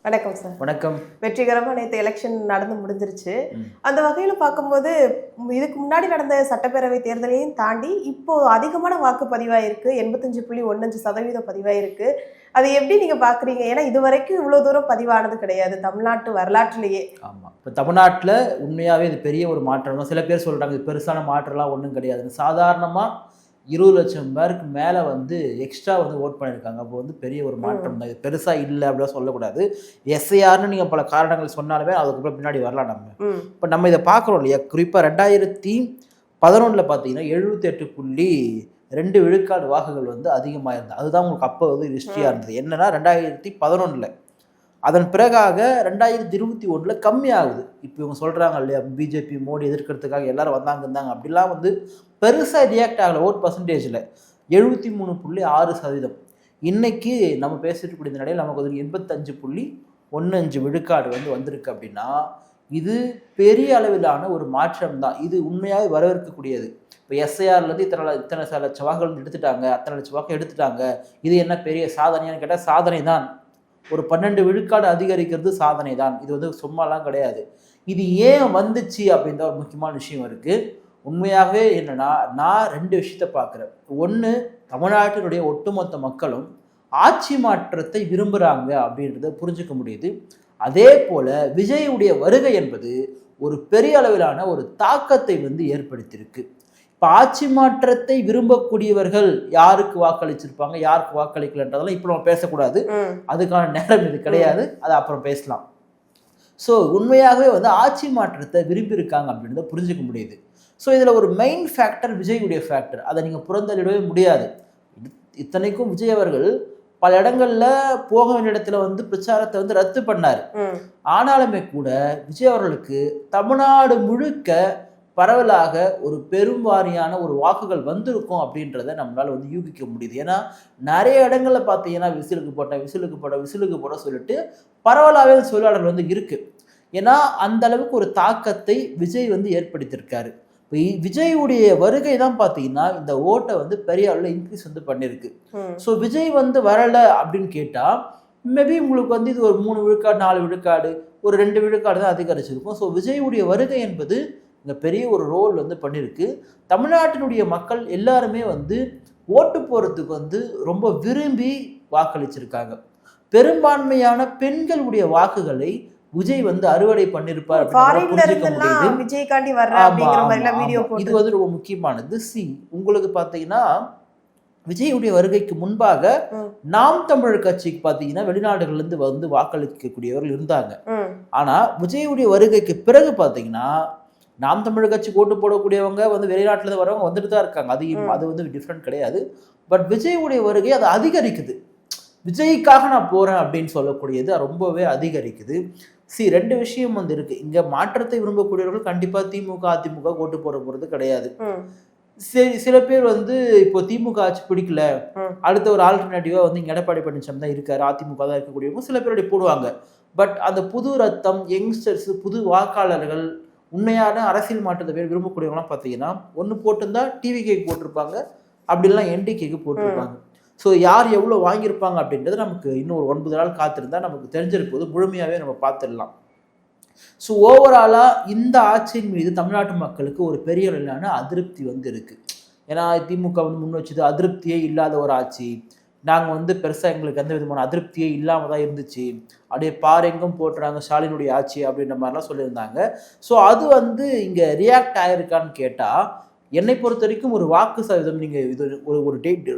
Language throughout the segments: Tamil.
வணக்கம் சார். வணக்கம். வெற்றிகரமாக நேற்று எலெக்ஷன் நடந்து முடிஞ்சிருச்சு. அந்த வகையில் பார்க்கும்போது இதுக்கு முன்னாடி நடந்த சட்டப்பேரவை தேர்தலையும் தாண்டி இப்போ அதிகமான வாக்கு பதிவாயிருக்கு. 85.15% பதிவாயிருக்கு. அதை எப்படி நீங்க பாக்குறீங்க? ஏன்னா இது வரைக்கும் இவ்வளவு தூரம் பதிவானது கிடையாது தமிழ்நாட்டு வரலாற்றிலேயே. ஆமா, இப்போ தமிழ்நாட்டில் உண்மையாவே இது பெரிய ஒரு மாற்றம் தான். சில பேர் சொல்றாங்க இது பெருசான மாற்றம்லாம் ஒன்றும் கிடையாது. சாதாரணமா 20 லட்சம் பேருக்கு மேலே எக்ஸ்ட்ரா ஓட் பண்ணியிருக்காங்க. அப்போ பெரிய ஒரு மாற்றம் தான். இது பெருசாக இல்லை அப்படிலாம் சொல்லக்கூடாது. எஸ்ஐஆர்னு நீங்கள் பல காரணங்கள் சொன்னாலுமே அதுக்கப்புறம் பின்னாடி வரலாம். இப்போ நம்ம இதை பார்க்குறோம் இல்லையா? குறிப்பாக 2011 பார்த்தீங்கன்னா 78.2 விழுக்காடு வாக்குகள் அதிகமாக இருந்தது. அதுதான் உங்களுக்கு அப்போ ஹிஸ்ட்ரியாக இருந்தது. என்னன்னா 2011 அதன் பிறகாக 2021 கம்மியாகுது. இப்போ இவங்க சொல்கிறாங்க இல்லையா, பிஜேபி மோடி எதிர்க்கிறதுக்காக எல்லாரும் இருந்தாங்க அப்படிலாம் பெருசாக ரியாக்ட் ஆகலை. ஓட் பர்சன்டேஜில் 73.6%. இன்னைக்கு நம்ம பேசிட்டு கூடிய நிலையில் நமக்கு 85.15 விழுக்காடு வந்திருக்கு. அப்படின்னா இது பெரிய அளவிலான ஒரு மாற்றம் தான். இது உண்மையாகவே வரவேற்கக்கூடியது. இப்போ எஸ்ஐஆர்லேருந்து இத்தனை லட்சம் வாக்குகள் எடுத்துட்டாங்க, அத்தனை லட்சம் வாக்கு எடுத்துட்டாங்க. இது என்ன பெரிய சாதனையான்னு கேட்டால் சாதனை தான். ஒரு 12 விழுக்காடு அதிகரிக்கிறது சாதனை தான். இது சும்மாலாம் கிடையாது. இது ஏன் வந்துச்சு அப்படின்ற ஒரு முக்கியமான விஷயம் இருக்குது. உண்மையாகவே என்னன்னா, நான் 2 விஷயத்த பார்க்குறேன். ஒன்று, தமிழ்நாட்டினுடைய ஒட்டுமொத்த மக்களும் ஆட்சி மாற்றத்தை விரும்புகிறாங்க அப்படின்றத புரிஞ்சுக்க முடியுது. அதே போல் விஜயுடைய வருகை என்பது ஒரு பெரிய அளவிலான ஒரு தாக்கத்தை ஏற்படுத்தியிருக்கு. இப்போ ஆட்சி மாற்றத்தை விரும்பக்கூடியவர்கள் யாருக்கு வாக்களிச்சிருப்பாங்க, யாருக்கு வாக்களிக்கலன்றதெல்லாம் இப்போ நம்ம பேசக்கூடாது. அதுக்கான நேரம் இது கிடையாது. அதை அப்புறம் பேசலாம். ஸோ உண்மையாகவே ஆட்சி மாற்றத்தை விரும்பியிருக்காங்க அப்படின்றத புரிஞ்சுக்க முடியுது. ஸோ இதில் ஒரு மெயின் ஃபேக்டர் விஜயுடைய ஃபேக்டர். அதை நீங்கள் புறந்தள்ளிடவே முடியாது. இத்தனைக்கும் விஜய் அவர்கள் பல இடங்கள்ல போக வேண்டிய இடத்துல பிரச்சாரத்தை ரத்து பண்ணார். ஆனாலுமே கூட விஜய் அவர்களுக்கு தமிழ்நாடு முழுக்க பரவலாக ஒரு பெரும்வாரியான ஒரு வாக்குகள் வந்திருக்கும் அப்படின்றத நம்மளால யூகிக்க முடியுது. ஏன்னா நிறைய இடங்கள்ல பார்த்தீங்கன்னா விசிலுக்கு போட சொல்லிட்டு பரவலாகவே சொல்லாளர்கள் இருக்கு. ஏன்னா அந்த அளவுக்கு ஒரு தாக்கத்தை விஜய் ஏற்படுத்தியிருக்காரு. விஜயுடைய வருகை தான் பார்த்தீங்கன்னா இந்த ஓட்டை பெரிய அளவில் இன்க்ரீஸ் பண்ணியிருக்கு. ஸோ விஜய் வரல அப்படின்னு கேட்டால் மேபி உங்களுக்கு இது ஒரு 3 விழுக்காடு 4 விழுக்காடு ஒரு 2 விழுக்காடு தான் அதிகரிச்சிருக்கும். ஸோ விஜயுடைய வருகை என்பது இங்கே பெரிய ஒரு ரோல் பண்ணியிருக்கு. தமிழ்நாட்டினுடைய மக்கள் எல்லாருமே ஓட்டு போகிறதுக்கு ரொம்ப விரும்பி வாக்களிச்சிருக்காங்க. பெரும்பான்மையான பெண்களுடைய வாக்குகளை விஜய் அறுவடை பண்ணிருப்பார். இது ரொம்ப முக்கியமானது. உங்களுக்கு பாத்தீங்கன்னா விஜயுடைய வருகைக்கு முன்பாக நாம் தமிழர் கட்சிக்கு பாத்தீங்கன்னா வெளிநாடுகள்ல இருந்து வாக்களிக்கக்கூடியவர்கள் இருந்தாங்க. ஆனா விஜயுடைய வருகைக்கு பிறகு பாத்தீங்கன்னா நாம் தமிழர் கட்சிக்கு ஓட்டு போடக்கூடியவங்க வெளிநாட்டுல இருந்து வரவங்க வந்துட்டு தான் இருக்காங்க. அது டிஃப்ரெண்ட் கிடையாது. பட் விஜயுடைய வருகை அது அதிகரிக்குது. விஜய்க்காக நான் போறேன் அப்படின்னு சொல்லக்கூடியது ரொம்பவே அதிகரிக்குது. 2 விஷயம் இருக்கு. இங்க மாற்றத்தை விரும்பக்கூடியவர்கள் கண்டிப்பா திமுக அதிமுக ஓட்டு போட போறது கிடையாது. சில பேர் இப்போ திமுக ஆட்சி பிடிக்கல, அடுத்த ஒரு ஆல்டர்னேட்டிவா இங்க எடப்பாடி பழனிசாமி தான் இருக்காரு, அதிமுக தான் இருக்கக்கூடியவங்க சில பேருடைய போடுவாங்க. பட் அந்த புது ரத்தம், யங்ஸ்டர்ஸ், புது வாக்காளர்கள், உண்மையான அரசியல் மாற்றத்தை பேர் விரும்பக்கூடியவங்களாம் பார்த்தீங்கன்னா ஒன்று போட்டிருந்தா டிவிகேக்கு போட்டிருப்பாங்க, அப்படிலாம் என்டிகேக்கு போட்டிருப்பாங்க. ஸோ யார் எவ்வளோ வாங்கியிருப்பாங்க அப்படின்றது நமக்கு இன்னும் ஒரு 9 நாள் காத்திருந்தால் நமக்கு தெரிஞ்சிருப்போது முழுமையாகவே நம்ம பார்த்துடலாம். ஸோ ஓவராலாக இந்த ஆட்சியின் மீது தமிழ்நாட்டு மக்களுக்கு ஒரு பெரிய அளவிலான அதிருப்தி இருக்கு. ஏன்னா திமுக முன் வச்சது அதிருப்தியே இல்லாத ஒரு ஆட்சி. நாங்கள் பெருசாக எங்களுக்கு எந்த விதமான அதிருப்தியே இல்லாமல் தான் இருந்துச்சு, அப்படியே பாரெங்கும் போட்டுறாங்க ஸ்டாலினுடைய ஆட்சி அப்படின்ற மாதிரிலாம் சொல்லியிருந்தாங்க. ஸோ அது இங்கே ரியாக்ட் ஆகிருக்கான்னு கேட்டால் என்னை பொறுத்த வரைக்கும் ஒரு வாக்கு சதவீதம், நீங்கள் இது ஒரு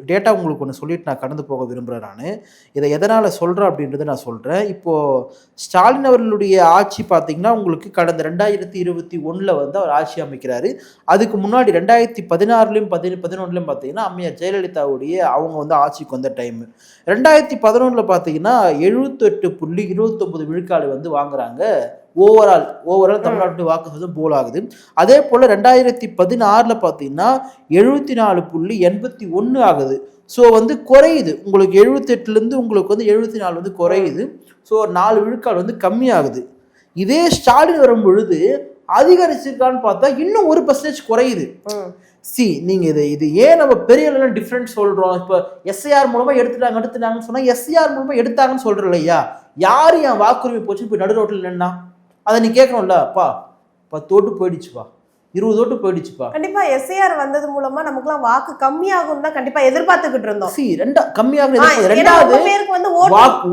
டேட்டா உங்களுக்கு ஒன்று சொல்லிட்டு நான் கடந்து போக விரும்புகிறேன். நான் இதை எதனால் சொல்கிறேன் அப்படின்றத நான் சொல்கிறேன். இப்போது ஸ்டாலின் அவர்களுடைய ஆட்சி பார்த்திங்கன்னா உங்களுக்கு கடந்த 2021 அவர் ஆட்சி அமைக்கிறாரு. அதுக்கு முன்னாடி 2016லையும் 2011லையும் பார்த்தீங்கன்னா அம்மையார் ஜெயலலிதாவுடைய அவங்க ஆட்சிக்கு வந்த டைம். 2011 பார்த்தீங்கன்னா 78.29 விழுக்காடு வாங்குறாங்க. ஓவரால் தமிழ்நாட்டு வாக்கு சதவீதம் போல் ஆகுது. அதே போல் 2016 பார்த்தீங்கன்னா 74.81 ஆகுது. ஸோ குறையுது. உங்களுக்கு 78லேருந்து உங்களுக்கு 74 குறையுது. ஸோ 4 விழுக்காடு கம்மியாகுது. இதே ஸ்டாலின் வரும் பொழுது அதிகரிச்சிருக்கான்னு பார்த்தா இன்னும் 1% குறையுது. நீங்க இது ஏன் நம்ம பெரிய அளவில் டிஃப்ரெண்ட் சொல்றோம்? இப்போ எஸ்ஐஆர் மூலமா எடுத்துட்டாங்கன்னு சொன்னா எஸ்ஐஆர் மூலமா எடுத்தாங்கன்னு சொல்றோம் இல்லையா? யாரு என் வாக்குரிமை போச்சுன்னு போய் நடு ரோட்டில் நின்னா அதை நீ கேட்கணும்ல? 10 ஓட்டு போயிடுச்சுப்பா, 20 ஓட்டு போயிடுச்சுப்பா. கண்டிப்பா எஸ்ஐஆர் வந்தது மூலமா நமக்குலாம் வாக்கு கம்மியாகும் தான் கண்டிப்பா எதிர்பார்த்துக்கிட்டு இருந்தோம். கம்மியாகும். ரெண்டாவது பேருக்கு வந்து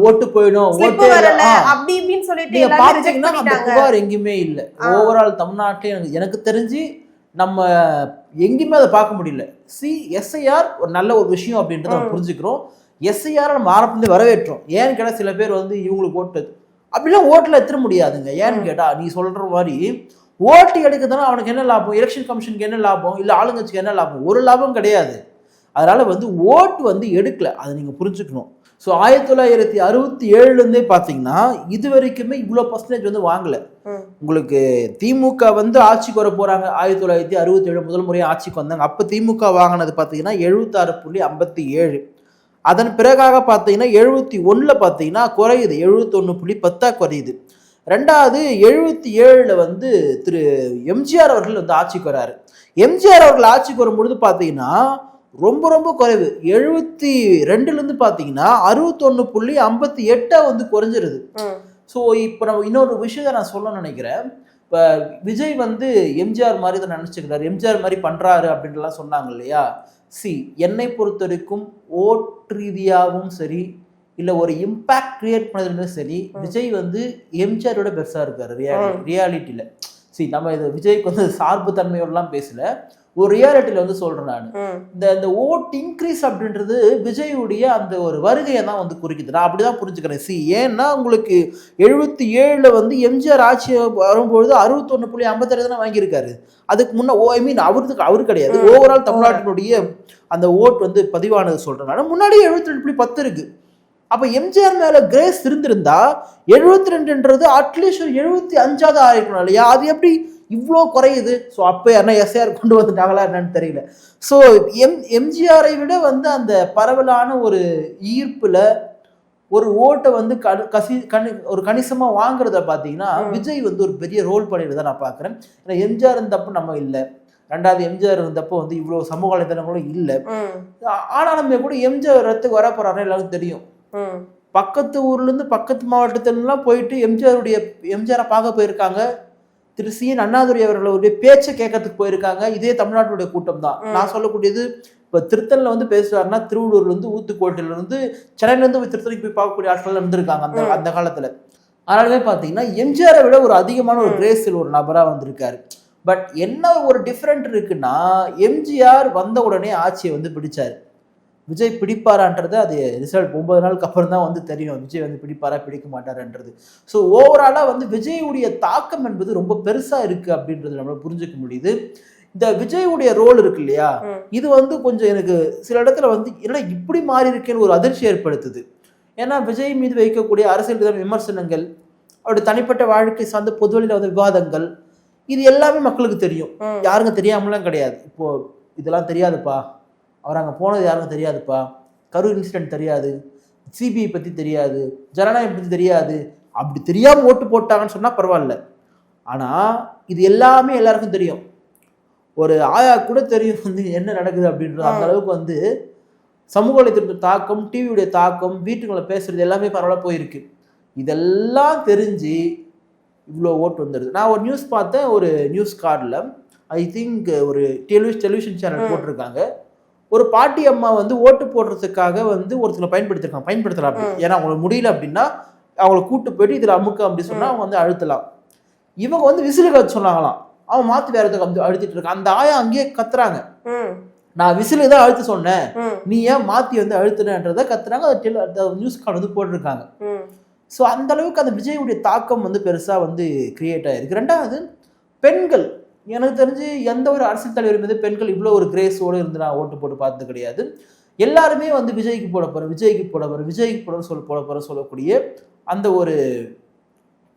ஓட்டு போயிடும், ஓட்டு வரல அப்படி இப்படின்னு சொல்லிட்டு எல்லாரும் ரிஜெக்ட் பண்ணிட்டாங்க. அந்த புகார் எங்கேயுமே இல்ல. ஓவரால் தமிழ்நாட்டிலே எனக்கு தெரிஞ்சு நம்ம எங்கேயுமே அதை பார்க்க முடியல. எஸ்ஐஆர் ஒரு நல்ல ஒரு விஷயம் அப்படின்றத நம்ம புரிஞ்சுக்கிறோம். எஸ்ஐஆர் நம்ம ஆரம்பத்துல வரவேற்றோம். ஏன்னு கேட்டா சில பேர் வந்து இவங்களுக்கு ஓட்டு அப்படிலாம் ஓட்டுல எத்தனை முடியாதுங்க. ஏன்னு கேட்டா நீ சொல்ற மாதிரி ஓட்டு எடுக்குதுன்னா அவனுக்கு என்ன லாபம்? எலெக்ஷன் கமிஷனுக்கு என்ன லாபம்? இல்ல ஆளுங்கட்சிக்கு என்ன லாபம்? ஒரு லாபம் கிடையாது. அதனால வந்து ஓட்டு வந்து எடுக்கல, அதை நீங்க புரிஞ்சுக்கணும். ஸோ 1967 பார்த்தீங்கன்னா இது வரைக்குமே இவ்வளோ பர்சன்டேஜ் வந்து வாங்கல. உங்களுக்கு திமுக வந்து ஆட்சிக்கு வர போறாங்க. 1967 முதல் முறையாக ஆட்சிக்கு வந்தாங்க. அப்போ திமுக வாங்கினது பார்த்தீங்கன்னா 76.57. அதன் பிறகாக பார்த்தீங்கன்னா 71 பார்த்தீங்கன்னா குறையுது, 71.10 குறையுது. ரெண்டாவது 77 வந்து திரு எம்ஜிஆர் அவர்கள் வந்து ஆட்சிக்கு வராரு. எம்ஜிஆர் அவர்கள் ஆட்சிக்கு வரும்பொழுது பார்த்தீங்கன்னா ரொம்ப ரொம்ப குறைவு. 72 பார்த்தீங்கன்னா 61.58 வந்து குறைஞ்சிருது. ஸோ இப்போ நம்ம இன்னொரு விஷயத்தை நான் சொல்ல நினைக்கிறேன். இப்போ விஜய் வந்து எம்ஜிஆர் மாதிரி தான் நினச்சிக்கிறாரு, எம்ஜிஆர் மாதிரி பண்ணுறாரு அப்படின்ட்டுலாம் சொன்னாங்க இல்லையா? என்னை பொறுத்த வரைக்கும் ஓட் ரீதியாகவும் சரி, இல்லை ஒரு இம்பேக்ட் கிரியேட் பண்ணதுமே சரி, விஜய் வந்து எம்ஜிஆரோட பெருசாக இருக்காரு ரியாலிட்டியில். நம்ம இது விஜய்க்கு வந்து சார்பு தன்மையோடலாம் பேசல, ஒரு ரியாலிட்டியில் வந்து சொல்கிறேன் நான். இந்த ஓட் இன்க்ரீஸ் அப்படின்றது விஜயுடைய அந்த ஒரு வருகையை தான் வந்து குறிக்குது. நான் அப்படி தான் புரிஞ்சுக்கிறேன். ஏன்னா உங்களுக்கு 77 வந்து எம்ஜிஆர் ஆட்சி வரும்பொழுது 61.56 தான் வாங்கியிருக்காரு. அதுக்கு முன்னே அவரு கிடையாது, ஓவரால் தமிழ்நாட்டினுடைய அந்த ஓட் வந்து பதிவானது சொல்கிறேன் நான். முன்னாடி 72.10 இருக்கு. அப்போ எம்ஜிஆர் மேலே கிரேஸ் இருந்திருந்தா 72ன்றது அட்லீஸ்ட் 75ஆவது ஆயிருக்கணும் இல்லையா? அது எப்படி இவ்வளோ குறையுது? ஸோ அப்போ யாருன்னா எஸ்ஐஆர் கொண்டு வந்துட்டாங்களா என்னன்னு தெரியல. ஸோ எம்ஜிஆரை விட வந்து அந்த பரவலான ஒரு ஈர்ப்பில் ஒரு ஓட்டை வந்து ஒரு கணிசமாக வாங்குறத பார்த்தீங்கன்னா விஜய் வந்து ஒரு பெரிய ரோல் பண்ணிட்டு தான் நான் பார்க்குறேன். ஏன்னா எம்ஜிஆர் இருந்தப்போ நம்ம இல்லை, ரெண்டாவது எம்ஜிஆர் இருந்தப்போ வந்து இவ்வளோ சமூக வலைதளங்களும் இல்லை. ஆனாலுமே கூட எம்ஜிஆர் இடத்துக்கு வர போறாருன்னு எல்லாரும் தெரியும். பக்கத்து ஊர்லேருந்து பக்கத்து மாவட்டத்திலாம் போயிட்டு எம்ஜிஆரை பார்க்க போயிருக்காங்க. திரு சி.என். அண்ணாதுரை அவர்களுடைய பேச்சை கேட்கறதுக்கு போயிருக்காங்க. இதே தமிழ்நாட்டுடைய கூட்டம் தான். நான் சொல்லக்கூடியது இப்போ திருத்தணில் வந்து பேசுறாருன்னா திருவள்ளூர்லேருந்து ஊத்துக்கோட்டையிலேருந்து சென்னையிலேருந்து போய் திருத்தணிக்கு போய் பார்க்கக்கூடிய ஆட்கள் இருந்திருக்காங்க அந்த காலத்தில். அதனாலுமே பார்த்தீங்கன்னா எம்ஜிஆரை விட ஒரு அதிகமான ஒரு கிரேஸில் ஒரு நபராக வந்திருக்காரு. பட் என்ன ஒரு டிஃப்ரெண்ட் இருக்குன்னா எம்ஜிஆர் வந்த உடனே ஆட்சியை வந்து பிடிச்சாரு. விஜய் பிடிப்பாரான்றது அது ரிசல்ட் 9 நாளுக்கு அப்புறம் தான் வந்து தெரியும் விஜய் வந்து பிடிப்பாரா பிடிக்க மாட்டாருன்றது. ஸோ ஓவராலாக வந்து விஜயுடைய தாக்கம் என்பது ரொம்ப பெருசாக இருக்குது அப்படின்றது நம்மளால புரிஞ்சுக்க முடியுது. இந்த விஜயுடைய ரோல் இருக்கு இல்லையா, இது வந்து கொஞ்சம் எனக்கு சில இடத்துல வந்து என்ன இப்படி மாறி இருக்கேன்னு ஒரு அதிர்ச்சி ஏற்படுத்துது. ஏன்னா விஜய் மீது வைக்கக்கூடிய அரசியல் விமர்சனங்கள், அவருடைய தனிப்பட்ட வாழ்க்கை சார்ந்த பொதுவெளியில் வந்து விவாதங்கள், இது எல்லாமே மக்களுக்கு தெரியும். யாருங்க தெரியாமலாம் கிடையாது. இப்போ இதெல்லாம் தெரியாதுப்பா, அவர் அங்கே போனது யாருக்கும் தெரியாதுப்பா, கரூர் இன்சிடென்ட் தெரியாது, சிபிஐ பற்றி தெரியாது, ஜனநாயகம் பற்றி தெரியாது, அப்படி தெரியாமல் ஓட்டு போட்டாங்கன்னு சொன்னால் பரவாயில்ல. ஆனால் இது எல்லாமே எல்லாருக்கும் தெரியும். ஒரு ஆயா கூட தெரியும் வந்து என்ன நடக்குது அப்படின்றது. அந்த அளவுக்கு வந்து சமூக வலைத்தளத்தின் தாக்கம், டிவியுடைய தாக்கம், வீட்டுங்களை பேசுறது எல்லாமே பரவாயில்ல போயிருக்கு. இதெல்லாம் தெரிஞ்சு இவ்வளோ ஓட்டு வந்துடுது. நான் ஒரு நியூஸ் பார்த்தேன், ஒரு நியூஸ் கார்டில் ஐ திங்க் ஒரு டெலிவிஷன் சேனல் போட்டிருக்காங்க. ஒரு பாட்டி அம்மா வந்து ஓட்டு போடுறதுக்காக வந்து ஒருத்தங்களை பயன்படுத்தலாம். ஏன்னா அவங்களுக்கு முடியல அப்படின்னா அவங்களை கூட்டு போயிட்டு இதில் அமுக்க அப்படி சொன்னால் அவங்க வந்து அழுத்தலாம். இவங்க வந்து விசிலுக்கு வச்சு சொன்னாங்களாம், அவன் மாற்றி வேற எதுக்கு அழுத்திட்டு இருக்கான். அந்த ஆயா அங்கேயே கத்துறாங்க, நான் விசிலுக்கு தான் அழுத்த சொன்னேன், நீ ஏன் மாற்றி வந்து அழுத்துனன்றதை கத்துறாங்க. அதை நியூஸ் கார்டு வந்து போட்டிருக்காங்க. ஸோ அந்த அளவுக்கு அந்த விஜயுடைய தாக்கம் வந்து பெருசாக வந்து கிரியேட் ஆகிருக்கு. ரெண்டாவது பெண்கள், எனக்கு தெரிஞ்சு எந்த ஒரு அரசியல் தலைவர் மீது பெண்கள் இவ்வளோ ஒரு கிரேஸோடு இருந்து நான் ஓட்டு போட்டு பார்த்தது கிடையாது. எல்லாருமே வந்து விஜய்க்கு போட போகிறேன் சொல்லக்கூடிய அந்த ஒரு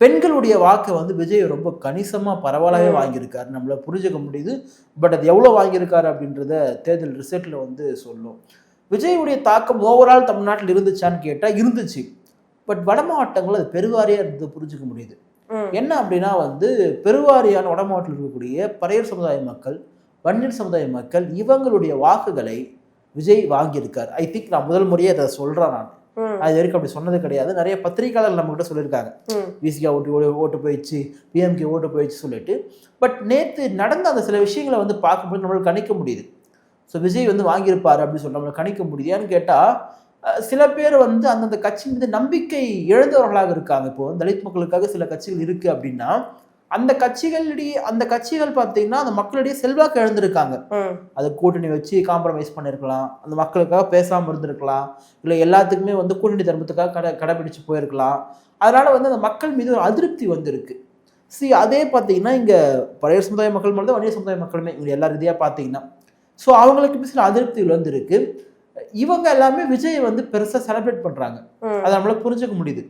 பெண்களுடைய வாக்கை வந்து விஜய் ரொம்ப கணிசமாக பரவலாகவே வாங்கியிருக்காரு. நம்மளை புரிஞ்சுக்க முடியுது. பட் அது எவ்வளோ வாங்கியிருக்காரு அப்படின்றத தேர்தல் ரிசல்ட்டில் வந்து சொல்லும். விஜயுடைய தாக்கம் ஓவரால் தமிழ்நாட்டில் இருந்துச்சான்னு கேட்டால் இருந்துச்சு. பட் வட மாவட்டங்கள் அது பெருவாரியாக இருந்தது புரிஞ்சுக்க முடியுது. என்ன அப்படின்னா வந்து பெருவாரியான வட மாவட்டத்தில் இருக்கக்கூடிய பறையர் சமுதாய மக்கள், வன்னியர் சமுதாய மக்கள் இவங்களுடைய வாக்குகளை விஜய் வாங்கியிருக்கார். ஐ திங்க் நான் முதல் முறையே அதை சொல்றேன். நான் அது வரைக்கும் அப்படி சொன்னது கிடையாது. நிறைய பத்திரிகையாளர் நம்ம கிட்ட சொல்லியிருக்காங்க விசிகா ஓட்டு போயிடுச்சு, பிஎம்கே ஓட்டு போயிடுச்சு சொல்லிட்டு. பட் நேற்று நடந்த அந்த சில விஷயங்களை வந்து பார்க்கும்போது நம்மளுக்கு கணிக்க முடியுது. ஸோ விஜய் வந்து வாங்கியிருப்பாரு அப்படின்னு சொல்லி நம்மளுக்கு கணிக்க முடியுது. ஏன்னு கேட்டால் சில பேர் வந்து அந்தந்த கட்சி மீது நம்பிக்கை இழந்தவர்களாக இருக்காங்க. இப்போ தலித் மக்களுக்காக சில கட்சிகள் இருக்கு அப்படின்னா அந்த கட்சிகள் பார்த்தீங்கன்னா அந்த மக்களிடையே செல்வாக்கு இழந்திருக்காங்க. அதை கூட்டணி வச்சு காம்ப்ரமைஸ் பண்ணிருக்கலாம், அந்த மக்களுக்காக பேசாம இருந்திருக்கலாம், இல்லை எல்லாத்துக்குமே வந்து கூட்டணி தர்மத்துக்காக கடைபிடிச்சு போயிருக்கலாம். அதனால வந்து அந்த மக்கள் மீது ஒரு அதிருப்தி வந்திருக்கு. அதே பார்த்தீங்கன்னா இங்க பழைய சமுதாய மக்கள் மட்டும் வன்னியர் சமுதாய மக்களுமே இங்க எல்லா ரீதியா பார்த்தீங்கன்னா ஸோ அவங்களுக்கு சில அதிருப்திகள் வந்திருக்கு. இவங்க எல்லாமே விஜய் வந்து பெருசா செலிப்ரேட் பண்றாங்க. அதை நம்மளால புரிஞ்சுக்க முடியுது.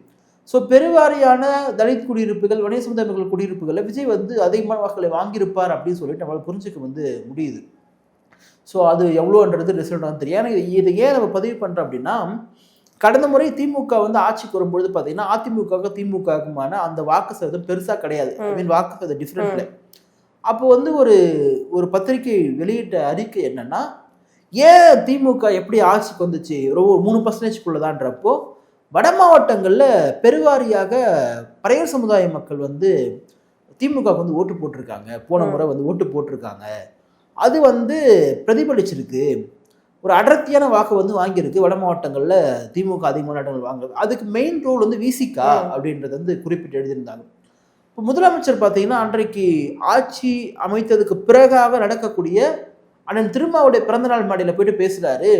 ஸோ பெருவாரியான தலித் குடியிருப்புகள், வன்னியர் சமுதாய மக்கள் குடியிருப்புகளில் விஜய் வந்து அதிகமான வாக்குகளை வாங்கியிருப்பார் அப்படின்னு சொல்லிட்டு நம்மளால புரிஞ்சுக்க வந்து முடியுது. ஸோ அது எவ்வளோன்றது ரிசல்ட் வந்து தெரியும். ஏன்னா இது ஏன் நம்ம பதிவு பண்ணுறோம் அப்படின்னா கடந்த முறை திமுக வந்து ஆட்சிக்கு வரும்பொழுது பார்த்தீங்கன்னா அதிமுக திமுகவுக்குமான அந்த வாக்கு சதவீதம் பெருசாக கிடையாது. ஐ மீன் வாக்கு சதவீதம் டிஃப்ரெண்ட்ல. அப்போ வந்து ஒரு பத்திரிகை வெளியிட்ட அறிக்கை என்னன்னா, ஏன் திமுக எப்படி ஆட்சிக்கு வந்துச்சு ஒரு 3%குள்ளதான்றப்போ வட மாவட்டங்களில் பெருவாரியாக பறையர் சமுதாய மக்கள் வந்து திமுக வந்து ஓட்டு போட்டிருக்காங்க. போன முறை வந்து ஓட்டு போட்டிருக்காங்க. அது வந்து பிரதிபலிச்சிருக்கு. ஒரு அடர்த்தியான வாக்கு வந்து வாங்கியிருக்கு. வட மாவட்டங்களில் திமுக அதிகமான இடங்கள் வாங்குறது. அதுக்கு மெயின் ரோல் வந்து விசிகா அப்படின்றது வந்து குறிப்பிட்டு எழுதியிருந்தாங்க. இப்போ முதலமைச்சர் பார்த்தீங்கன்னா அன்றைக்கு ஆட்சி அமைத்ததுக்கு பிறகாக நடக்கக்கூடிய அண்ணன் திருமாவுடைய பிறந்தநாள் மாடியில் போயிட்டு பேசுகிறாரு.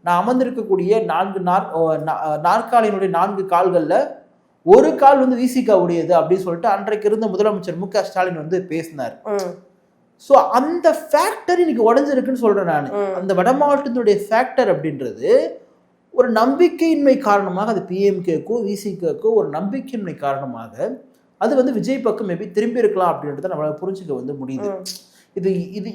நான் அமர்ந்திருக்கக்கூடிய 4 நாற்காலியினுடைய 4 கால்களில் ஒரு கால் வந்து விசிகா உடையது அப்படின்னு சொல்லிட்டு அன்றைக்கு இருந்த முதலமைச்சர் மு.க. ஸ்டாலின் வந்து பேசினார். ஸோ அந்த ஃபேக்டர் இன்னைக்கு உடஞ்சிருக்குன்னு சொல்றேன் நான். அந்த வட மாவட்டத்தினுடைய ஃபேக்டர் அப்படின்றது ஒரு நம்பிக்கையின்மை காரணமாக, அது பிஎம்கேக்கோ விசிகேக்கோ ஒரு நம்பிக்கையின்மை காரணமாக அது வந்து விஜய் பக்கம் மேபி திரும்பி இருக்கலாம் அப்படின்றத நம்மளால புரிஞ்சுக்க வந்து முடியுது.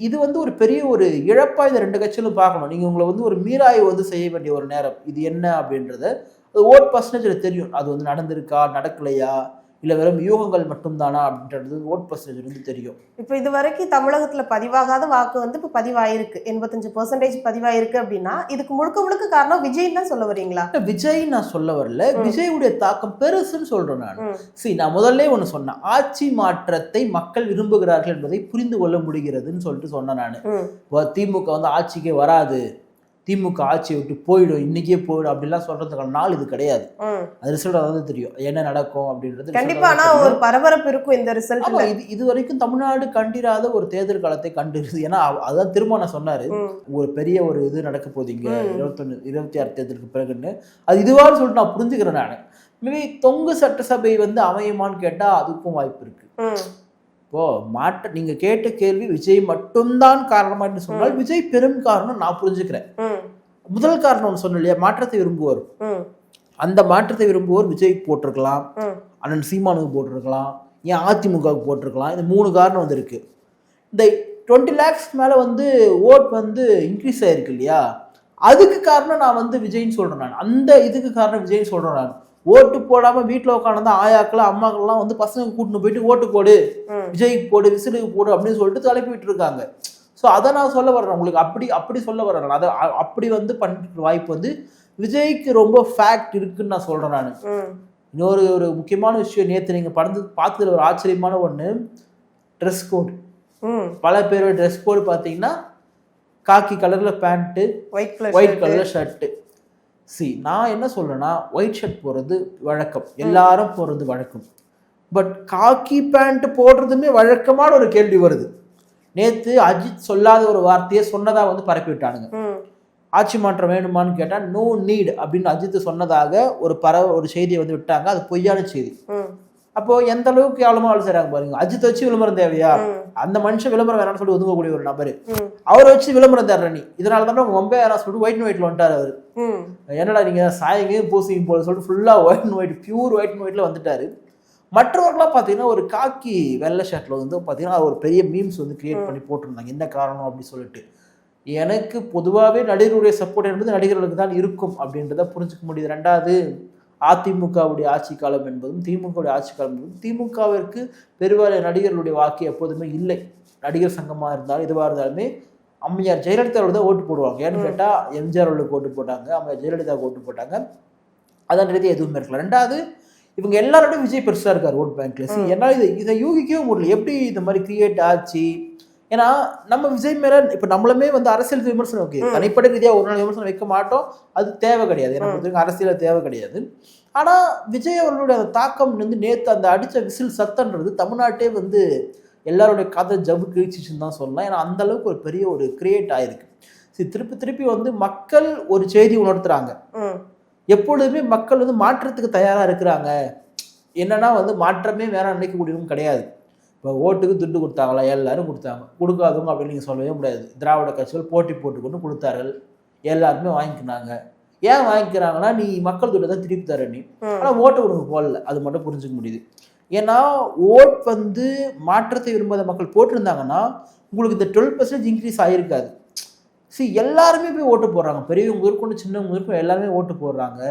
இது வந்து ஒரு பெரிய ஒரு இழப்பா இந்த 2 கட்சிகளும் பார்க்கணும். நீங்க உங்களை வந்து ஒரு மீளாய்வு வந்து செய்ய வேண்டிய ஒரு நேரம் இது என்ன அப்படின்றத ஓட் பர்சன்டேஜ்ல தெரியும். அது வந்து நடந்திருக்கா நடக்கலையா இல்லை வெறும் யூகங்கள் மட்டும்தானா அப்படின்றது ஓட் பர்சன்டேஜ் வந்து தெரியும். இப்போ இது வரைக்கும் தமிழகத்துல பதிவாகாத வாக்கு வந்து இப்போ பதிவாயிருக்கு, 85% பதிவாயிருக்கு அப்படின்னா இதுக்கு முழுக்க காரணம் விஜய் தான் சொல்ல வரீங்களா? விஜய் நான் சொல்ல வரல, விஜயுடைய தாக்கம் பெருசுன்னு சொல்றேன் நான். நான் முதல்ல ஒண்ணு சொன்னேன், ஆட்சி மாற்றத்தை மக்கள் விரும்புகிறார்கள் என்பதை புரிந்து கொள்ள முடிகிறதுன்னு சொல்லிட்டு சொன்னேன் நான். திமுக வந்து ஆட்சிக்கே வராது, திமுக ஆட்சியை விட்டு போயிடும், இன்னைக்கே போயிடும் அப்படிலாம் சொல்றதுக்கான நாள் இது கிடையாது. அது ரிசல்ட் வந்து தெரியும் என்ன நடக்கும் அப்படின்றது. கண்டிப்பா ஒரு பரபரப்பு இருக்கும் இந்த ரிசல்ட். இது வரைக்கும் தமிழ்நாடு கண்டிராத ஒரு தேர்தல் காலத்தை கண்டிருது. ஏன்னா அதான் திரும்ப சொன்னாரு, ஒரு பெரிய ஒரு இது நடக்க போகுதுங்க 26 தேர்தலுக்கு பிறகுன்னு. அது இதுவான்னு சொல்லிட்டு நான் புரிஞ்சுக்கிறேன் நான். மேபி தொங்கு சட்டசபை வந்து அமையுமான்னு கேட்டா அதுக்கும் வாய்ப்பு இருக்கு. இப்போ நீங்க கேட்ட கேள்வி விஜய் மட்டும்தான் காரணமா என்று சொன்னால் விஜய் பெரும் காரணம் நான் புரிஞ்சுக்கிறேன். முதல் காரணம் சொன்ன இல்லையா, மாற்றத்தை விரும்புவோர். அந்த மாற்றத்தை விரும்புவோர் விஜய் போட்டிருக்கலாம், அண்ணன் சீமானுக்கு போட்டிருக்கலாம், ஏன் அதிமுகவுக்கு போட்டிருக்கலாம். இந்த 3 காரணம் வந்து இருக்கு. இந்த 20 lakhs மேல வந்து ஓட் வந்து இன்க்ரீஸ் ஆயிருக்கு இல்லையா, அதுக்கு காரணம் நான் வந்து விஜய்ன்னு சொல்றேன் நான். அந்த இதுக்கு காரணம் விஜய்ன்னு சொல்றேன் நான். ஓட்டு போடாம வீட்டுல உட்காந்து ஆயாக்கள் அம்மாக்கள்லாம் வந்து பசங்க கூட்டின்னு போயிட்டு ஓட்டு போடு, விஜய்க்கு போடு, விசிலுக்கு போடு அப்படின்னு சொல்லிட்டு தலைப்பிட்டு இருக்காங்க. ஸோ அதை நான் சொல்ல வர்றேன் உங்களுக்கு. அப்படி சொல்ல வர்றேன். அதை அப்படி வந்து பண்ணிட்டு வாய்ப்பு வந்து விஜய்க்கு ரொம்ப ஃபேக்ட் இருக்குன்னு நான் சொல்றேன் நான். இன்னொரு முக்கியமான விஷயம், நேற்று நீங்க பார்த்ததுல ஒரு ஆச்சரியமான ஒண்ணு, ட்ரெஸ் கோட். பல பேரோட ட்ரெஸ் கோடு பார்த்தீங்கன்னா காக்கி கலர்ல பேண்ட், ஒயிட் கலர்ல ஷர்ட். நான் என்ன சொல்றேன்னா, ஒயிட் ஷர்ட் போடுறது வழக்கம், எல்லாரும் போடுறது வழக்கம். பட் காக்கி பேண்ட் போடுறதுமே வழக்கமான ஒரு கேள்வி வருது. நேத்து அஜித் சொல்லாத ஒரு வார்த்தையை சொன்னதா வந்து பரப்பி விட்டானுங்க. ஆட்சி மாற்றம் வேணுமான்னு கேட்டா நோ நீட் அப்படின்னு அஜித் சொன்னதாக ஒரு செய்தியை வந்து விட்டாங்க. அது பொய்யான செய்தி. அப்போ எந்த அளவுக்கு எவ்வளவு வேலை செய்யறாங்க பாருங்க. அஜித் வச்சு விளம்பரம் தேவையா? அந்த மனுஷன் விளம்பரம் வேணாம்னு சொல்லி ஒதுங்கக்கூடிய ஒரு நபரு, அவரை வச்சு விளம்பரம் தர்ற நீ. இதனாலதான் ரொம்ப யாரா சொல்லிட்டு ஒயிட் அண்ட் ஒயிட்ல வந்துட்டாரு அவரு. என்னடா நீங்க சாயங்க பூசிங்க போல சொல்லிட்டு ஃபுல்லா white and white, pure white and ஒயிட்ல வந்துட்டாரு. மற்றவர்களாம் பார்த்தீங்கன்னா ஒரு காக்கி வெள்ளை ஷர்ட்ல வந்து பார்த்தீங்கன்னா ஒரு பெரிய மீம்ஸ் வந்து கிரியேட் பண்ணி போட்டிருந்தாங்க. என்ன காரணம் அப்படின்னு சொல்லிட்டு. எனக்கு பொதுவாகவே நடிகருடைய சப்போர்ட் என்பது நடிகர்களுக்கு தான் இருக்கும் அப்படின்றத புரிஞ்சுக்க முடியுது. 2வது, அதிமுகவுடைய ஆட்சி காலம் என்பதும் திமுகவுடைய ஆட்சி காலம் என்பதும் திமுகவிற்கு பெருவாரிய நடிகர்களுடைய வாக்கு எப்போதுமே இல்லை. நடிகர் சங்கமா இருந்தாலும் இதுவா இருந்தாலுமே அம்மையார் ஜெயலலிதாவோட தான் ஓட்டு போடுவாங்க. ஏன்னு கேட்டா எம்ஜிஆர் அவர்களுக்கு ஓட்டு போட்டாங்க, அம்மையார் ஜெயலலிதாவுக்கு ஓட்டு போட்டாங்க. அதான் ரீதி எதுவுமே இருக்கலாம். ரெண்டாவது இவங்க எல்லாரோட விஜய் பெருசா இருக்காரு ஓட் பேங்க்ல. ஏன்னா இதை யூகிக்கவே முடியல எப்படி இந்த மாதிரி கிரியேட் ஆச்சு. ஏன்னா நம்ம விஜய் மேல இப்ப நம்மளுமே வந்து அரசியல் விமர்சனம் ஓகே, தனிப்பட்ட ரீதியா ஒரு நாள் விமர்சனம் வைக்க மாட்டோம், அது தேவை கிடையாது, எனக்கு அரசியல தேவை கிடையாது. ஆனா விஜய் அவர்களுடைய அந்த தாக்கம் வந்து நேத்து அந்த அடிச்ச விசில் சத்தன்றது தமிழ்நாட்டே வந்து எல்லாருடைய கதை ஜவ்வு கிழிச்சிச்சுன்னு தான் சொல்லலாம். ஏன்னா அந்த அளவுக்கு ஒரு பெரிய ஒரு கிரியேட் ஆயிருக்கு. சரி, திருப்பி திருப்பி வந்து மக்கள் ஒரு செய்தி உணர்த்துறாங்க. எப்பொழுதுமே மக்கள் வந்து மாற்றத்துக்கு தயாரா இருக்கிறாங்க. என்னன்னா வந்து மாற்றமே வேற நினைக்கக்கூடியவங்க கிடையாது. இப்போ ஓட்டுக்கு துட்டு கொடுத்தாங்களா, எல்லாரும் கொடுத்தாங்க. கொடுக்காதவங்க அப்படின்னு நீங்கள் சொல்லவே முடியாது. திராவிட கட்சிகள் போட்டி போட்டுக்கொண்டு கொடுத்தார்கள், எல்லாருமே வாங்கிக்கினாங்க. ஏன் வாங்கிக்கிறாங்கன்னா நீ மக்கள் துட்டை தான் திருப்பி தர நீ, ஆனால் ஓட்டு உனக்கு போடல, அது மட்டும் புரிஞ்சுக்க முடியுது. ஏன்னா ஓட் வந்து மாற்றத்தை விரும்பாத மக்கள் போட்டிருந்தாங்கன்னா உங்களுக்கு இந்த 12% இன்க்ரீஸ் ஆகிருக்காது. எல்லாருமே போய் ஓட்டு போடுறாங்க, பெரியவங்க இருக்கணும் சின்னவங்க இருக்கும், எல்லாருமே ஓட்டு போடுறாங்க.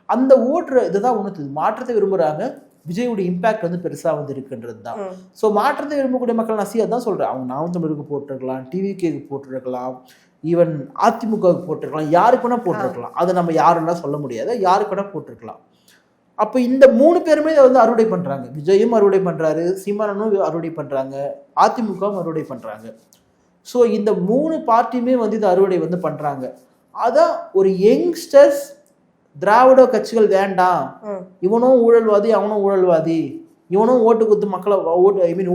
அந்த ஓட்டுற இதுதான் உணர்த்துது மாற்றத்தை விரும்புகிறாங்க. விஜயோடைய இம்பாக்ட் வந்து பெருசாக வந்து இருக்குன்றது தான். ஸோ மாற்றத்தை விரும்பக்கூடிய மக்கள் நான் அதான் சொல்கிறேன். அவங்க நாம் தமிழுக்கு போட்டிருக்கலாம், டிவிகேக்கு போட்டிருக்கலாம், ஈவன் அதிமுகவுக்கு போட்டிருக்கலாம், யாருக்கு வேணால் போட்டிருக்கலாம். அதை நம்ம யாருன்னா சொல்ல முடியாது, யாருக்கு வேணால் போட்டிருக்கலாம். அப்போ இந்த 3 பேருமே இதை வந்து அறுவடை பண்ணுறாங்க. விஜயும் அறுவடை பண்ணுறாரு, சீமானனும் அறுவடை பண்ணுறாங்க, அதிமுகவும் அறுவடை பண்ணுறாங்க. ஸோ இந்த 3 பார்ட்டியுமே வந்து இந்த அறுவடை வந்து பண்ணுறாங்க. அதான் ஒரு யங்ஸ்டர்ஸ் திராவிட கட்சிகள் வேண்டாம், இவனும் ஊழல்வாதி அவனும் ஊழல்வாதி, இவனும் ஓட்டு கொடுத்து மக்களை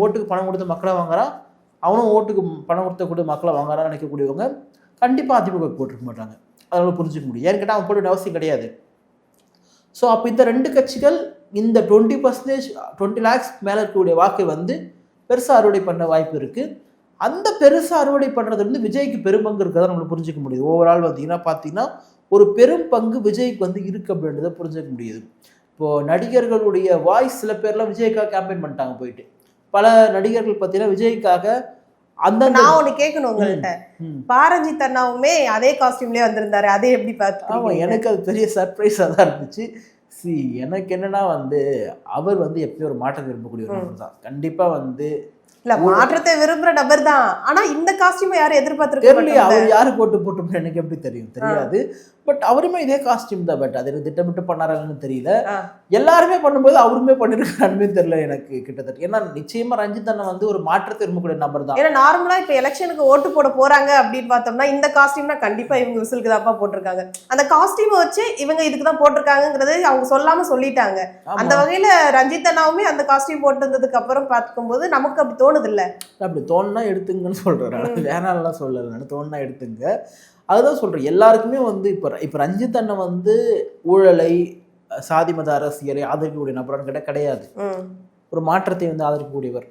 ஓட்டுக்கு பணம் கொடுத்து மக்களை வாங்குறான், அவனும் ஓட்டுக்கு பணம் கொடுத்தக்கூடிய மக்களை வாங்குறான்னு நினைக்கக்கூடியவங்க கண்டிப்பாக அதிமுக போட்டிருக்க மாட்டாங்க. அதனால புரிஞ்சுக்க முடியும். ஏன்னு கேட்டால் அவன் போட்டு அவசியம் கிடையாது. ஸோ அப்போ இந்த 2 கட்சிகள் இந்த 20% 20 lakhs மேலே இருக்கக்கூடிய வாக்கை வந்து பெருசாக அறுவடை பண்ண வாய்ப்பு இருக்குது. அந்த பெருசாக அறுவடை பண்ணுறது வந்து விஜய்க்கு பெரும் பங்கு இருக்கிறத நம்மளுக்கு புரிஞ்சிக்க முடியுது. ஓவரால் பார்த்தீங்கன்னா ஒரு பெரும் பங்கு விஜய்க்கு வந்து இருக்கு அப்படின்றத புரிஞ்சிக்க முடியுது. இப்போது நடிகர்களுடைய வாய்ஸ் சில பேர்லாம் விஜய்க்காக கேம்பெயின் பண்ணிட்டாங்க போயிட்டு. பல நடிகர்கள் பார்த்தீங்கன்னா விஜய்க்காக அந்த நான் ஒன்று கேட்கணும் உங்கள்கிட்ட, பாரஞ்சித் அண்ணாவுமே அதே காஸ்டியூம்லேயே வந்திருந்தாரு, அதே எப்படி பார்த்து? ஆமாம், எனக்கு அது பெரிய சர்ப்ரைஸாக தான் இருந்துச்சு. எனக்கு என்னன்னா வந்து அவர் வந்து எப்பயும் ஒரு மாற்றம் விரும்பக்கூடிய ஒரு நபர் தான். கண்டிப்பாக வந்து இல்ல மாற்றத்தை விரும்புற நபர் தான். ஆனா இந்த காஸ்டியூம் யாரும் எதிர்பார்த்திருக்கீங்க? அவர் யாரு போட்டு எனக்கு எப்படி தெரியும், தெரியாது. பட் அவருமே இதே காஸ்டியூம் தான். பட் அது திட்டமிட்டு பண்ணாரான்னு தெரியல. எல்லாருமே பண்ணும்போது அவருமே பண்ணிருக்காருன்னு தெரியல எனக்கு கிட்டத்தட்ட. ஏன்னா நிச்சயமா ரஞ்சித் அண்ணன் வந்து ஒரு மாற்றத்தை விரும்பக்கூடிய நபர் தான். ஏன்னா நார்மலா இப்ப எலெக்ஷனுக்கு ஓட்டு போட போறாங்க அப்படின்னு பார்த்தோம்னா இந்த காஸ்டியூம்னா கண்டிப்பா இவங்க விசிலுக்கு தான்ப்பா போட்டிருக்காங்க. அந்த காஸ்டியூமை வச்சு இவங்க இதுக்கு தான் போட்டிருக்காங்கிறது அவங்க சொல்லாம சொல்லிட்டாங்க. அந்த வகையில ரஞ்சித் அண்ணாவுமே அந்த காஸ்டியூம் போட்டு வந்ததுக்கு அப்புறம் பார்க்கும்போது நமக்கு அப்படி தோணுது இல்ல. அப்படி தோணுனா எடுத்துங்கன்னு சொல்றேன், வேணாம்லாம் சொல்லல, தோணுனா எடுத்துங்க. அதுதான் சொல்றேன். எல்லாருக்குமே வந்து இப்ப ரஞ்சித் அண்ணன் வந்து ஊழலை சாதி மத அரசியலை ஆதரிக்கக்கூடிய நபரான்னு கேட்டால் கிடையாது. ஒரு மாற்றத்தை வந்து ஆதரிக்கக்கூடியவர்.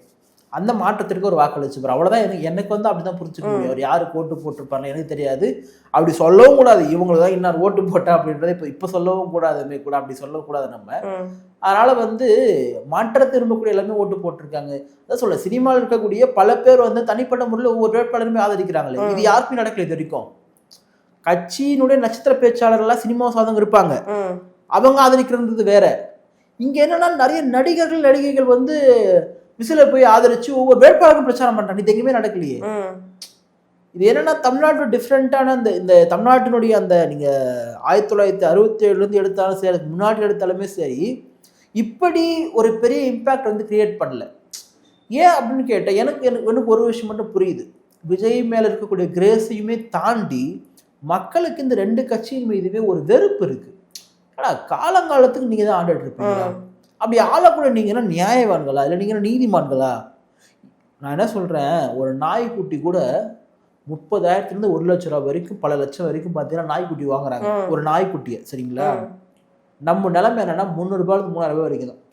அந்த மாற்றத்திற்கு ஒரு வாக்களிச்சுப்பார், அவ்வளவுதான். எனக்கு வந்து அப்படிதான் புரிஞ்சுக்க முடியும். அவர் யாருக்கு ஓட்டு போட்டிருப்பாரு எனக்கு தெரியாது. அப்படி சொல்லவும் கூடாது, இவங்களுக்கு தான் இன்னொரு ஓட்டு போட்டா அப்படின்றத இப்ப சொல்லவும் கூடாதுமே கூட, அப்படி சொல்லக்கூடாது நம்ம. அதனால வந்து மாற்றத்தை விரும்பக்கூடிய எல்லாமே ஓட்டு போட்டிருக்காங்க. அதான் சொல்ல, சினிமாவில் இருக்கக்கூடிய பல பேர் வந்து தனிப்பட்ட முறையில் ஒவ்வொரு வேட்பாளருமே ஆதரிக்கிறாங்களே, இது யாருக்குமே நடக்கல இது வரைக்கும். கட்சியினுடைய நட்சத்திர பேச்சாளர்கள்லாம் சினிமா சாதகம் இருப்பாங்க, அவங்க ஆதரிக்கிறது வேற. இங்க என்னன்னா நிறைய நடிகைகள் வந்து விசில போய் ஆதரிச்சு ஒவ்வொரு வேட்பாளரும் பிரச்சாரம் பண்றாங்க. இது எங்கேயுமே நடக்கலையே. இது என்னன்னா தமிழ்நாட்டு டிஃப்ரெண்டான இந்த தமிழ்நாட்டினுடைய அந்த நீங்க 1967 எடுத்தாலும் சரி, அதுக்கு முன்னாடி எடுத்தாலுமே சரி, இப்படி ஒரு பெரிய இம்பாக்ட் வந்து கிரியேட் பண்ணல. ஏன் அப்படின்னு கேட்டேன். எனக்கு ஒரு விஷயம் மட்டும் புரியுது. விஜய் மேல இருக்கக்கூடிய கிரேஸையுமே தாண்டி மக்களுக்கு இந்த 2 கட்சியின் மீதுவே ஒரு வெறுப்பு இருக்கு. ஆனா காலங்காலத்துக்கு நீங்க தான் ஆண்டுட்டு இருப்பீங்களா? அப்படி ஆளக்கூடிய நீங்க என்ன நியாயவான்களா, இல்லை நீங்க என்ன நீதிமான்களா? நான் என்ன சொல்றேன், ஒரு நாய்க்குட்டி கூட 30,000 1 லட்சம் ரூபாய் வரைக்கும், பல லட்சம் வரைக்கும் பார்த்தீங்கன்னா நாய்க்குட்டி வாங்குறாங்க, ஒரு நாய்க்குட்டியை. சரிங்களா? நம்ம நிலைமை என்னன்னா 300 ரூபாய்க்கு 3000 ரூபாய் வரைக்கும் தான்.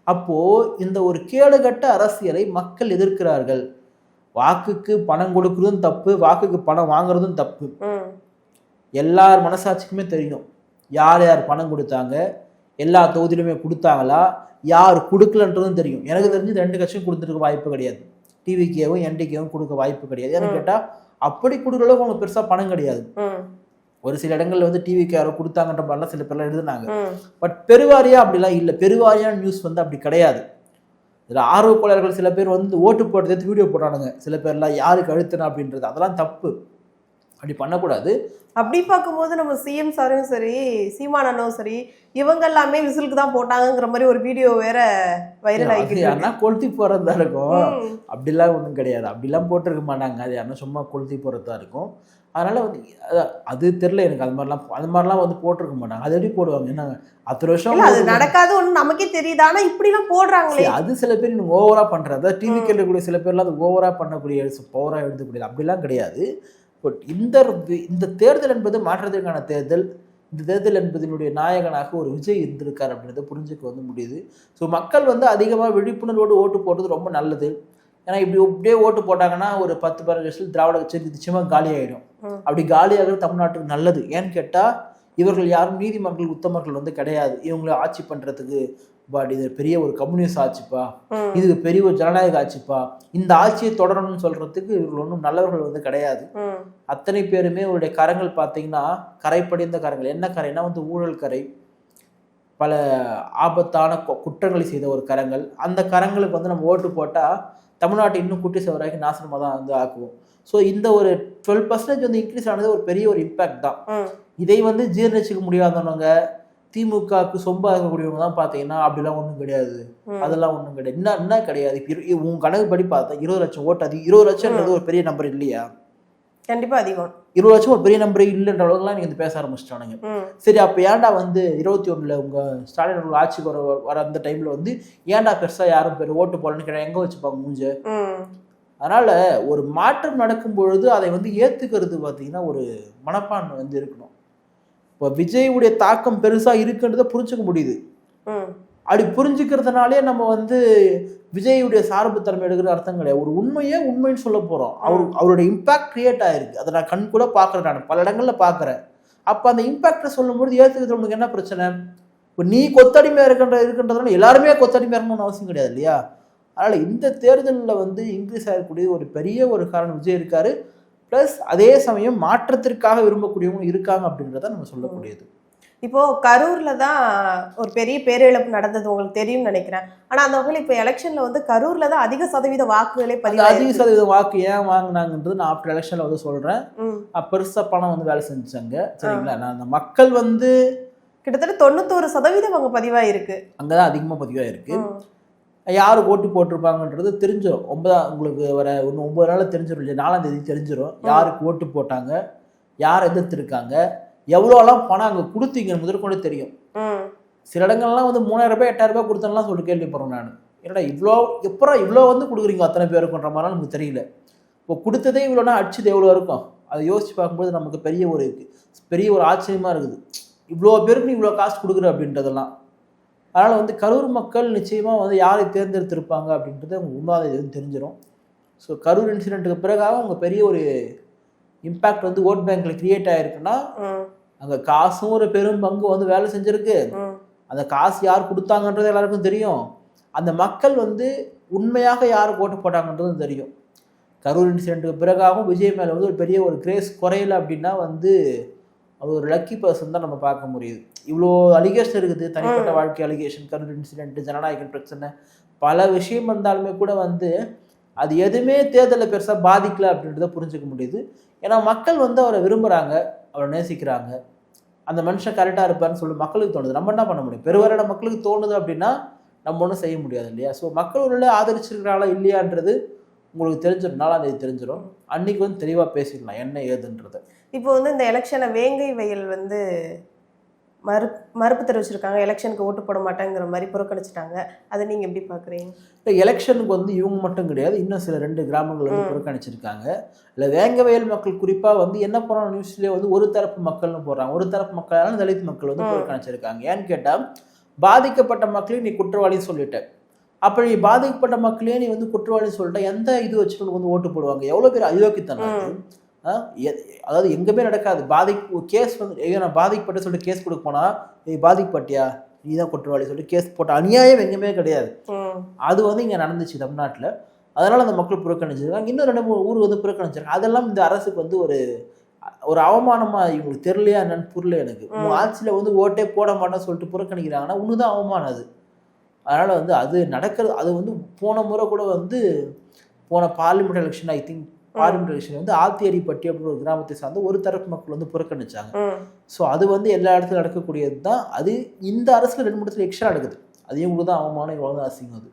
அப்போ இந்த ஒரு கேடுகட்ட அரசியலை மக்கள் எதிர்க்கிறார்கள். வாக்குக்கு பணம் கொடுக்கறதும் தப்பு, வாக்குக்கு பணம் வாங்குறதும் தப்பு. எல்லார் மனசாட்சிக்குமே தெரியும் யார் யார் பணம் கொடுத்தாங்க, எல்லா தொகுதியிலுமே கொடுத்தாங்களா, யார் கொடுக்கலன்றதும் தெரியும். எனக்கு தெரிஞ்சு 2 கட்சியும் கொடுத்துருக்க வாய்ப்பு கிடையாது. டிவிகேவும் என்டிகேவும் கொடுக்க வாய்ப்பு கிடையாது. ஏன்னு கேட்டால் அப்படி கொடுக்குற அளவுக்கு அவங்க பெருசாக பணம் கிடையாது. ஒரு சில இடங்கள்ல வந்து டிவிக்கு யாரோ கொடுத்தாங்கன்ற மாதிரிலாம் சில பேர்லாம் எழுதுனாங்க. பட் பெருவாரியா அப்படிலாம் இல்லை. பெருவாரியான நியூஸ் வந்து அப்படி கிடையாது. இதில் ஆர்வக்கோளர்கள் சில பேர் வந்து ஓட்டு போட்டதை வீடியோ போடுறானுங்க, சில பேர்லாம் யாருக்கு அழுத்தினா அப்படின்றது, அதெல்லாம் தப்பு, அப்படி பண்ணக்கூடாது. அப்படி பார்க்கும்போது நம்ம சிஎம் சாரும் சரி, சீமானனும் சரி, இவங்க எல்லாமே விசிலுக்கு தான் போட்டாங்கங்கிற மாதிரி ஒரு வீடியோ வேற வைரல் ஆகிட்டு யாருன்னா கொளுத்தி போறதா இருக்கும். அப்படிலாம் ஒன்றும் கிடையாது, அப்படிலாம் போட்டிருக்க மாட்டாங்க. அது யாருன்னா சும்மா கொளுத்தி போறதா இருக்கும். அதனால வந்து அது தெரியல எனக்கு, அது மாதிரிலாம் வந்து போட்டிருக்க மாட்டாங்க. அது எப்படி போடுவாங்க? என்ன அத்தனை வருஷம் அது நடக்காது ஒன்று நமக்கே தெரியுது, ஆனா இப்படிலாம் போடுறாங்களே. அது சில பேர் இன்னும் ஓவரா பண்றது, அதாவது டிவி கேட்கக்கூடிய சில பேர்லாம் அது ஓவரா பண்ணக்கூடிய, பவரா எழுதக்கூடியது, அப்படிலாம் கிடையாது. பட் இந்த தேர்தல் என்பது மாற்றத்திற்கான தேர்தல். இந்த தேர்தல் என்பதனுடைய நாயகனாக ஒரு விஜய் இருந்திருக்கார் அப்படின்றத புரிஞ்சுக்க வந்து முடியுது. ஸோ மக்கள் வந்து அதிகமாக விழிப்புணர்வோடு ஓட்டு போடுறது ரொம்ப நல்லது. ஏன்னா இப்படி அப்படியே ஓட்டு போட்டாங்கன்னா ஒரு 10-15 வருஷத்தில் திராவிட கட்சி நிச்சயமாக காலி ஆகிடும். அப்படி காலியாகிறது தமிழ்நாட்டுக்கு நல்லது. ஏன்னு கேட்டால் இவர்கள் யாரும் நீதிமன்றம் உத்தமர்கள் வந்து கிடையாது இவங்களை ஆட்சி பண்ணுறதுக்கு. பட் இது பெரிய ஒரு கம்யூனிஸ்ட் ஆட்சிப்பா, இது பெரிய ஒரு ஜனநாயக ஆட்சிப்பா, இந்த ஆட்சியை தொடரணும்னு சொல்றதுக்கு இவர்கள் ஒன்றும் நல்லவர்கள் வந்து கிடையாது. அத்தனை பேருமே அவருடைய கரங்கள் பார்த்தீங்கன்னா கரை படிந்த கரங்கள். என்ன கரைனா வந்து ஊழல் கரை, பல ஆபத்தான குற்றங்களை செய்த ஒரு கரங்கள். அந்த கரங்களுக்கு வந்து நம்ம ஓட்டு போட்டால் தமிழ்நாட்டை இன்னும் குட்டி சவராகி நாசனமாக தான் வந்து ஆக்குவோம். ஸோ இந்த ஒரு 12% வந்து இன்க்ரீஸ் ஆனது ஒரு பெரிய ஒரு இம்பேக்ட் தான். இதை வந்து ஜீர்ணிச்சிக்க முடியாதவங்க, திமுகவுக்கு சொம்பா இருக்கக்கூடியவங்க தான் பார்த்தீங்கன்னா அப்படிலாம் ஒன்றும் கிடையாது, அதெல்லாம் ஒன்றும் கிடையாது, என்ன கிடையாது. உன் கணக்கு படி பார்த்தா 20 லட்சம் ஓட்டு, அது 20 லட்சம்ன்றது ஒரு பெரிய நம்பர் இல்லையா? கண்டிப்பா அதிகம். 20 லட்சம் ஒரு பெரிய நம்பரே இல்லைன்ற அளவுக்குலாம் நீங்க பேச ஆரம்பிச்சிட்டானுங்க. சரி, அப்போ ஏன்டா வந்து 21 உங்க ஸ்டாலின் ஆட்சிக்கு வர அந்த டைம்ல வந்து ஏன்டா பெருசா யாரும் பேர் ஓட்டு போடலன்னு கேட்டா எங்க வச்சுப்பாங்க மூஞ்ச? அதனால ஒரு மாற்றம் நடக்கும் பொழுது அதை வந்து ஏத்துக்கிறது பார்த்தீங்கன்னா ஒரு மனப்பான்மை வந்து இருக்கணும். இப்போ விஜயுடைய தாக்கம் பெருசா இருக்குன்றத புரிஞ்சுக்க முடியுது. அப்படி புரிஞ்சுக்கிறதுனாலே நம்ம வந்து விஜயுடைய சார்பு தன்மை எடுக்கிற அர்த்தம் கிடையாது. ஒரு உண்மையே உண்மைன்னு சொல்ல போறோம். அவருடைய இம்பாக்ட் கிரியேட் ஆயிருக்கு. அதை நான் கண் கூட பார்க்குறேன், நான் பல இடங்கள்ல பார்க்குறேன். அப்போ அந்த இம்பாக்டை சொல்லும்போது ஏற்றுக்கிறது உங்களுக்கு என்ன பிரச்சனை? இப்போ நீ கொத்தடிமையா இருக்கின்றதுனால எல்லாருமே கொத்தடிமையா இருக்கணும்னு அவசியம் கிடையாது இல்லையா? அதனால இந்த தேர்தலில் வந்து இன்க்ரீஸ் ஆகக்கூடிய ஒரு பெரிய ஒரு காரணம் விஜய் இருக்காரு. பிளஸ் அதே சமயம் மாற்றத்திற்காக விரும்பக்கூடியவங்க இருக்காங்க அப்படின்றத நம்ம சொல்லக்கூடியது. இப்போ கரூர்ல தான் ஒரு பெரிய பேரிழப்பு நடந்தது, உங்களுக்கு தெரியும்னு நினைக்கிறேன். ஆனா அந்த வகையில் இப்போ எலெக்ஷன்ல வந்து கரூர்ல தான் அதிக சதவீத வாக்குகளே அதிக சதவீத வாக்கு ஏன் வாங்கினாங்கன்றது நான் ஆஃப்டர் எலெக்ஷன்ல வந்து சொல்றேன். பெருசா பணம் வந்து வேலை செஞ்சாங்க, சரிங்களா? நான் அந்த மக்கள் வந்து கிட்டத்தட்ட 91% அங்க பதிவாயிருக்கு, அங்கதான் அதிகமா பதிவாயிருக்கு. யாரு ஓட்டு போட்டிருப்பாங்கன்றது தெரிஞ்சிடும். உங்களுக்கு வர இன்னும் 9 நாள்ல தெரிஞ்சிடும் இல்லையா? 4ஆம் தேதி தெரிஞ்சிடும் யாருக்கு ஓட்டு போட்டாங்க, யார் எதிர்த்திருக்காங்க, எவ்வளோலாம் பணம் அங்கே கொடுத்தீங்க முதற்கொண்டு தெரியும். சில இடங்கள்லாம் வந்து 3000 ரூபாய் 8000 ரூபாய் கொடுத்தலாம் சொல்லிட்டு கேள்விப்படுறேன் நான். என்னடா இவ்வளோ வந்து கொடுக்குறீங்க அத்தனை பேருக்குன்ற மாதிரிலாம் நமக்கு தெரியல. இப்போ கொடுத்ததே இவ்வளோனா அடிச்சது எவ்வளோ இருக்கும் அதை யோசிச்சு பார்க்கும்போது நமக்கு பெரிய ஒரு ஆச்சரியமா இருக்குது. இவ்வளோ பேருக்கு இவ்வளோ காசு கொடுக்குற அப்படின்றதெல்லாம். அதனால் வந்து கரூர் மக்கள் நிச்சயமாக வந்து யாரை தேர்ந்தெடுத்திருப்பாங்க அப்படின்றது அவங்க உண்மையாக எதுவும் தெரிஞ்சிடும். ஸோ கரூர் இன்சிடென்ட்டுக்கு பிறகாக அவங்க பெரிய ஒரு இம்பேக்ட் வந்து ஓட் பேங்க்ல கிரியேட் ஆயிருக்குன்னா அங்கே காசும் ஒரு பெரும் பங்கு வந்து வேலை செஞ்சிருக்கு. அந்த காசு யார் கொடுத்தாங்கன்றது எல்லாருக்கும் தெரியும். அந்த மக்கள் வந்து உண்மையாக யார் ஓட்டு போட்டாங்கன்றதும் தெரியும். கரூர் இன்சிடென்ட்டுக்கு பிறகாகவும் விஜய் மேலே வந்து ஒரு பெரிய ஒரு கிரேஸ் குறையலை அப்படின்னா வந்து அது ஒரு லக்கி பர்சன் தான் நம்ம பார்க்க முடியுது. இவ்வளோ அலிகேஷன் இருக்குது, தனிப்பட்ட வாழ்க்கை அலிகேஷன், கரூர் இன்சிடென்ட், ஜனநாயகன் பிரச்சனை, பல விஷயம் வந்தாலுமே கூட வந்து அது எதுவுமே தேர்தலில் பெருசாக பாதிக்கல அப்படின்றத புரிஞ்சுக்க முடியுது. ஏன்னா மக்கள் வந்து அவரை விரும்புகிறாங்க, அவரை நேசிக்கிறாங்க, அந்த மனுஷன் கரெக்டாக இருப்பார்னு சொல்லி மக்களுக்கு தோணுது. நம்ம என்ன பண்ண முடியும்? பெருவரான மக்களுக்கு தோணுது அப்படின்னா நம்ம ஒன்றும் செய்ய முடியாது இல்லையா? ஸோ மக்கள் உள்ள ஆதரிச்சிருக்கிறாங்களா இல்லையான்றது உங்களுக்கு தெரிஞ்சிடும். 4ஆம் தேதி தெரிஞ்சிடும். அன்னைக்கு வந்து தெளிவாக பேசிக்கலாம் என்ன ஏதுன்றது. இப்போ வந்து இந்த எலெக்ஷனை வேங்கை வயல் வந்து மறுப்பு தெரிவிச்சிருக்காங்க, எலெக்ஷனுக்கு ஓட்டு போட மாட்டேங்கிற மாதிரி புறக்கணிச்சிட்டாங்க. அதை நீங்கள் எப்படி பார்க்குறீங்க? இல்லை, எலெக்ஷனுக்கு வந்து இவங்க மட்டும் கிடையாது, இன்னும் சில 2 கிராமங்கள் வந்து புறக்கணிச்சிருக்காங்க. இல்லை, வேங்க வயல் மக்கள் குறிப்பாக வந்து என்ன போகிறாங்க நியூஸ்லேயே வந்து ஒரு தரப்பு மக்கள்னு போடுறாங்க. ஒரு தரப்பு மக்களான தலித் மக்கள் வந்து புறக்கணிச்சிருக்காங்க. ஏன்னு கேட்டால் பாதிக்கப்பட்ட மக்களையும் நீ குற்றவாளின்னு சொல்லிட்ட. அப்போ நீ பாதிக்கப்பட்ட மக்களே நீ வந்து குற்றவாளின்னு சொல்லிட்ட, எந்த இது வச்சுட்டு வந்து ஓட்டு போடுவாங்க? எவ்வளோ பேர் அயோக்கித்தனம். அதாவது எங்கேயுமே நடக்காது. கேஸ் வந்து நான் பாதிக்கப்பட்ட சொல்லிட்டு கேஸ் கொடுக்க போனா பாதிக்கப்பட்டியா நீ தான் குற்றவாளி சொல்லிட்டு கேஸ் போட்ட அநியாயம் எங்கேயுமே கிடையாது. அது வந்து இங்கே நடந்துச்சு தமிழ்நாட்டில். அதனால அந்த மக்கள் புறக்கணிச்சிருக்காங்க. இன்னும் 2-3 ஊர் வந்து புறக்கணிச்சிருக்காங்க. அதெல்லாம் இந்த அரசுக்கு வந்து ஒரு அவமானமா இவங்களுக்கு தெரியலையா என்னன்னு புரியல எனக்கு. ஆட்சியில் வந்து ஓட்டே போட மாட்டேன்னு சொல்லிட்டு புறக்கணிக்கிறாங்கன்னா ஒண்ணுதான் அவமானம் அது. அதனால் வந்து அது நடக்கிறது. அது வந்து போன முறை கூட வந்து போன parliament election, I think parliament election வந்து ஆத்தியரிப்பட்டி அப்படின்ற ஒரு கிராமத்தை சார்ந்து ஒரு தரப்பு மக்கள் வந்து புறக்கணிச்சாங்க. ஸோ அது வந்து எல்லா இடத்துலையும் நடக்கக்கூடியது தான். அது இந்த அரசில் 2 இடத்துல எக்ஸ்ட்ரா நடக்குது. அது இவங்களுக்கு தான் அவமானம், இவ்வளோ தான் அசிங்கம் அது.